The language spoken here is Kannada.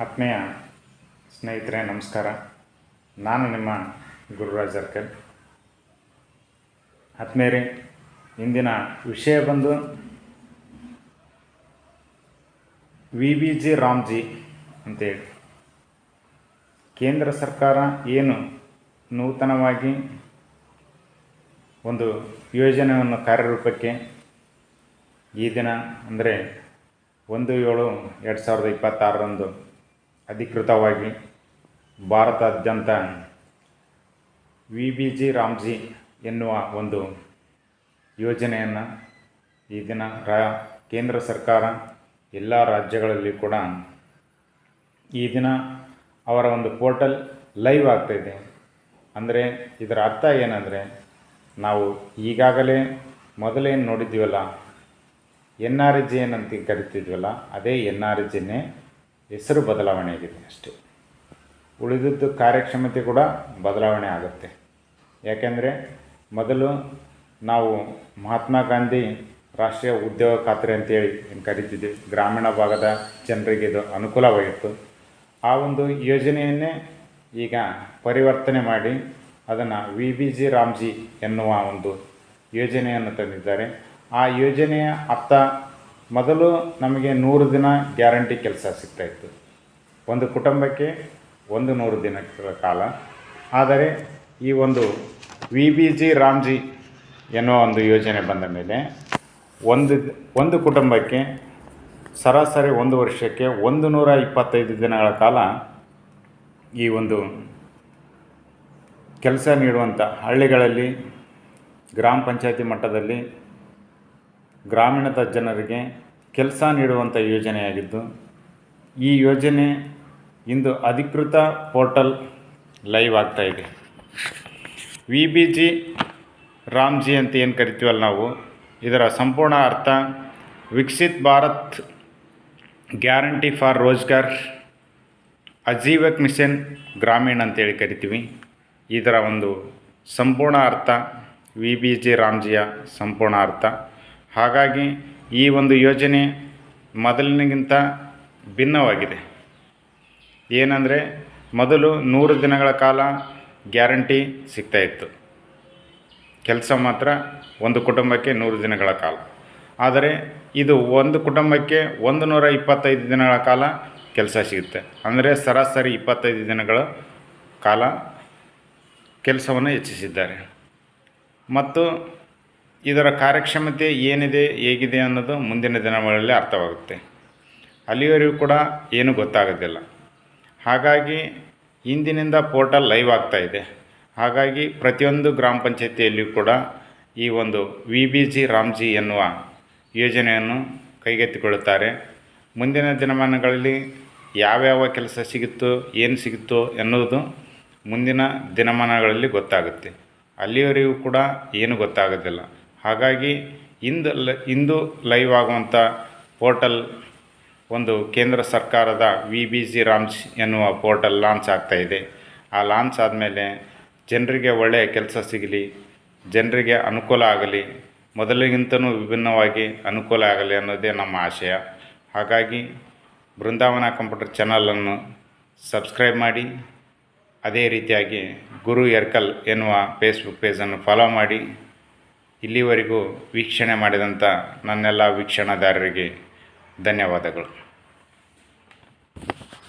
ಆತ್ಮೀಯ ಸ್ನೇಹಿತರೆ ನಮಸ್ಕಾರ. ನಾನು ನಿಮ್ಮ ಗುರುರಾಜ್ ಅರ್ಕಲ್. ಆತ್ಮೀಯರೇ, ಇಂದಿನ ವಿಷಯ ಬಂದು VBG ರಾಮ್ಜಿ ಅಂತೇಳಿ ಕೇಂದ್ರ ಸರ್ಕಾರ ಏನು ನೂತನವಾಗಿ ಒಂದು ಯೋಜನೆಯನ್ನು ಕಾರ್ಯರೂಪಕ್ಕೆ ಈ ದಿನ ಅಂದರೆ 1/7/2026 ಅಧಿಕೃತವಾಗಿ ಭಾರತಾದ್ಯಂತ VBG ರಾಮ್ಜಿ ಎನ್ನುವ ಒಂದು ಯೋಜನೆಯನ್ನು ಈ ದಿನ ಕೇಂದ್ರ ಸರ್ಕಾರ ಎಲ್ಲ ರಾಜ್ಯಗಳಲ್ಲಿ ಕೂಡ ಈ ದಿನ ಅವರ ಒಂದು ಪೋರ್ಟಲ್ ಲೈವ್ ಆಗ್ತಾಯಿದೆ. ಅಂದರೆ ಇದರ ಅರ್ಥ ಏನಂದರೆ, ನಾವು ಈಗಾಗಲೇ ಮೊದಲೇನು ನೋಡಿದ್ದೀವಲ್ಲ, NRG ಏನಂತ ಕರಿತಿದ್ವಲ್ಲ, ಅದೇ NRGನೇ ಹೆಸರು ಬದಲಾವಣೆ ಆಗಿದೆ ಅಷ್ಟೇ. ಉಳಿದದ್ದು ಕಾರ್ಯಕ್ಷಮತೆ ಕೂಡ ಬದಲಾವಣೆ ಆಗುತ್ತೆ. ಯಾಕೆಂದರೆ ಮೊದಲು ನಾವು ಮಹಾತ್ಮ ಗಾಂಧಿ ರಾಷ್ಟ್ರೀಯ ಉದ್ಯೋಗ ಖಾತ್ರಿ ಅಂತೇಳಿ ಏನು ಕರಿತಿದ್ವಿ, ಗ್ರಾಮೀಣ ಭಾಗದ ಜನರಿಗೆ ಇದು ಅನುಕೂಲವಾಗಿತ್ತು. ಆ ಒಂದು ಯೋಜನೆಯನ್ನೇ ಈಗ ಪರಿವರ್ತನೆ ಮಾಡಿ ಅದನ್ನು VBG ರಾಮ್ಜಿ ಎನ್ನುವ ಒಂದು ಯೋಜನೆಯನ್ನು ತಂದಿದ್ದಾರೆ. ಆ ಯೋಜನೆಯ ಅರ್ಥ, ಮೊದಲು ನಮಗೆ 100 ದಿನ ಗ್ಯಾರಂಟಿ ಕೆಲಸ ಸಿಗ್ತಾಯಿತ್ತು, ಒಂದು ಕುಟುಂಬಕ್ಕೆ 100 ದಿನಗಳ ಕಾಲ. ಆದರೆ ಈ ಒಂದು VBG ರಾಮ್ಜಿ ಎನ್ನುವ ಒಂದು ಯೋಜನೆ ಬಂದ ಮೇಲೆ ಒಂದು ಕುಟುಂಬಕ್ಕೆ ಸರಾಸರಿ 1 ವರ್ಷಕ್ಕೆ 125 ದಿನಗಳ ಕಾಲ ಈ ಒಂದು ಕೆಲಸ ನೀಡುವಂಥ ಹಳ್ಳಿಗಳಲ್ಲಿ ಗ್ರಾಮ ಪಂಚಾಯತಿ ಮಟ್ಟದಲ್ಲಿ ಗ್ರಾಮೀಣದ ಜನರಿಗೆ ಕೆಲಸ ನೀಡುವಂಥ ಯೋಜನೆಯಾಗಿದ್ದು, ಈ ಯೋಜನೆ ಇಂದು ಅಧಿಕೃತ ಪೋರ್ಟಲ್ ಲೈವ್ ಆಗ್ತಾಯಿದೆ. VBG ರಾಮ್ಜಿ ಅಂತ ಏನು ಕರಿತೀವಲ್ಲ ನಾವು, ಇದರ ಸಂಪೂರ್ಣ ಅರ್ಥ Viksit Bharat guarantee for Rozgar Ajeevika mission Gramin ಅಂತೇಳಿ ಕರಿತೀವಿ. ಇದರ ಒಂದು ಸಂಪೂರ್ಣ ಅರ್ಥ VBG ರಾಮ್ಜಿಯ ಸಂಪೂರ್ಣ ಅರ್ಥ. ಹಾಗಾಗಿ ಈ ಒಂದು ಯೋಜನೆ ಮೊದಲಿನಗಿಂತ ಭಿನ್ನವಾಗಿದೆ. ಏನಂದರೆ, ಮೊದಲು 100 ದಿನಗಳ ಕಾಲ ಗ್ಯಾರಂಟಿ ಸಿಗ್ತಾಯಿತ್ತು, ಕೆಲಸ ಮಾತ್ರ ಒಂದು ಕುಟುಂಬಕ್ಕೆ 100 ದಿನಗಳ ಕಾಲ. ಆದರೆ ಇದು ಒಂದು ಕುಟುಂಬಕ್ಕೆ 125 ದಿನಗಳ ಕಾಲ ಕೆಲಸ ಸಿಗುತ್ತೆ. ಅಂದರೆ ಸರಾಸರಿ 25 ದಿನಗಳ ಕಾಲ ಕೆಲಸವನ್ನು ಹೆಚ್ಚಿಸಿದ್ದಾರೆ. ಮತ್ತು ಇದರ ಕಾರ್ಯಕ್ಷಮತೆ ಏನಿದೆ, ಹೇಗಿದೆ ಅನ್ನೋದು ಮುಂದಿನ ದಿನಗಳಲ್ಲಿ ಅರ್ಥವಾಗುತ್ತೆ. ಅಲ್ಲಿವರೆಗೂ ಕೂಡ ಏನೂ ಗೊತ್ತಾಗೋದಿಲ್ಲ. ಹಾಗಾಗಿ ಇಂದಿನಿಂದ ಪೋರ್ಟಲ್ ಲೈವ್ ಆಗ್ತಾಯಿದೆ. ಹಾಗಾಗಿ ಪ್ರತಿಯೊಂದು ಗ್ರಾಮ ಪಂಚಾಯತಿಯಲ್ಲಿಯೂ ಕೂಡ ಈ ಒಂದು VBG ರಾಮ್ಜಿ ಎನ್ನುವ ಯೋಜನೆಯನ್ನು ಕೈಗೆತ್ತಿಕೊಳ್ಳುತ್ತಾರೆ. ಮುಂದಿನ ದಿನಮಾನಗಳಲ್ಲಿ ಯಾವ್ಯಾವ ಕೆಲಸ ಸಿಗುತ್ತೋ, ಏನು ಸಿಗುತ್ತೋ ಎನ್ನುವುದು ಮುಂದಿನ ದಿನಮಾನಗಳಲ್ಲಿ ಗೊತ್ತಾಗುತ್ತೆ. ಅಲ್ಲಿವರೆಗೂ ಕೂಡ ಏನು ಗೊತ್ತಾಗೋದಿಲ್ಲ. ಹಾಗಾಗಿ ಇಂದು ಲೈವ್ ಆಗುವಂಥ ಪೋರ್ಟಲ್ ಒಂದು ಕೇಂದ್ರ ಸರ್ಕಾರದ VBG ರಾಮ್ಜಿ ಎನ್ನುವ ಪೋರ್ಟಲ್ ಲಾಂಚ್ ಆಗ್ತಾಯಿದೆ. ಆ ಲಾಂಚ್ ಆದಮೇಲೆ ಜನರಿಗೆ ಒಳ್ಳೆಯ ಕೆಲಸ ಸಿಗಲಿ, ಜನರಿಗೆ ಅನುಕೂಲ ಆಗಲಿ, ಮೊದಲಿಗಿಂತಲೂ ವಿಭಿನ್ನವಾಗಿ ಅನುಕೂಲ ಆಗಲಿ ಅನ್ನೋದೇ ನಮ್ಮ ಆಶಯ. ಹಾಗಾಗಿ ಬೃಂದಾವನ ಕಂಪ್ಯೂಟರ್ ಚಾನಲನ್ನು ಸಬ್ಸ್ಕ್ರೈಬ್ ಮಾಡಿ, ಅದೇ ರೀತಿಯಾಗಿ ಗುರು ಎರ್ಕಲ್ ಎನ್ನುವ ಫೇಸ್ಬುಕ್ ಪೇಜನ್ನು ಫಾಲೋ ಮಾಡಿ. ಇಲ್ಲಿವರೆಗೂ ವೀಕ್ಷಣೆ ಮಾಡಿದಂಥ ನನ್ನೆಲ್ಲ ವೀಕ್ಷಣಾದಾರರಿಗೆ ಧನ್ಯವಾದಗಳು.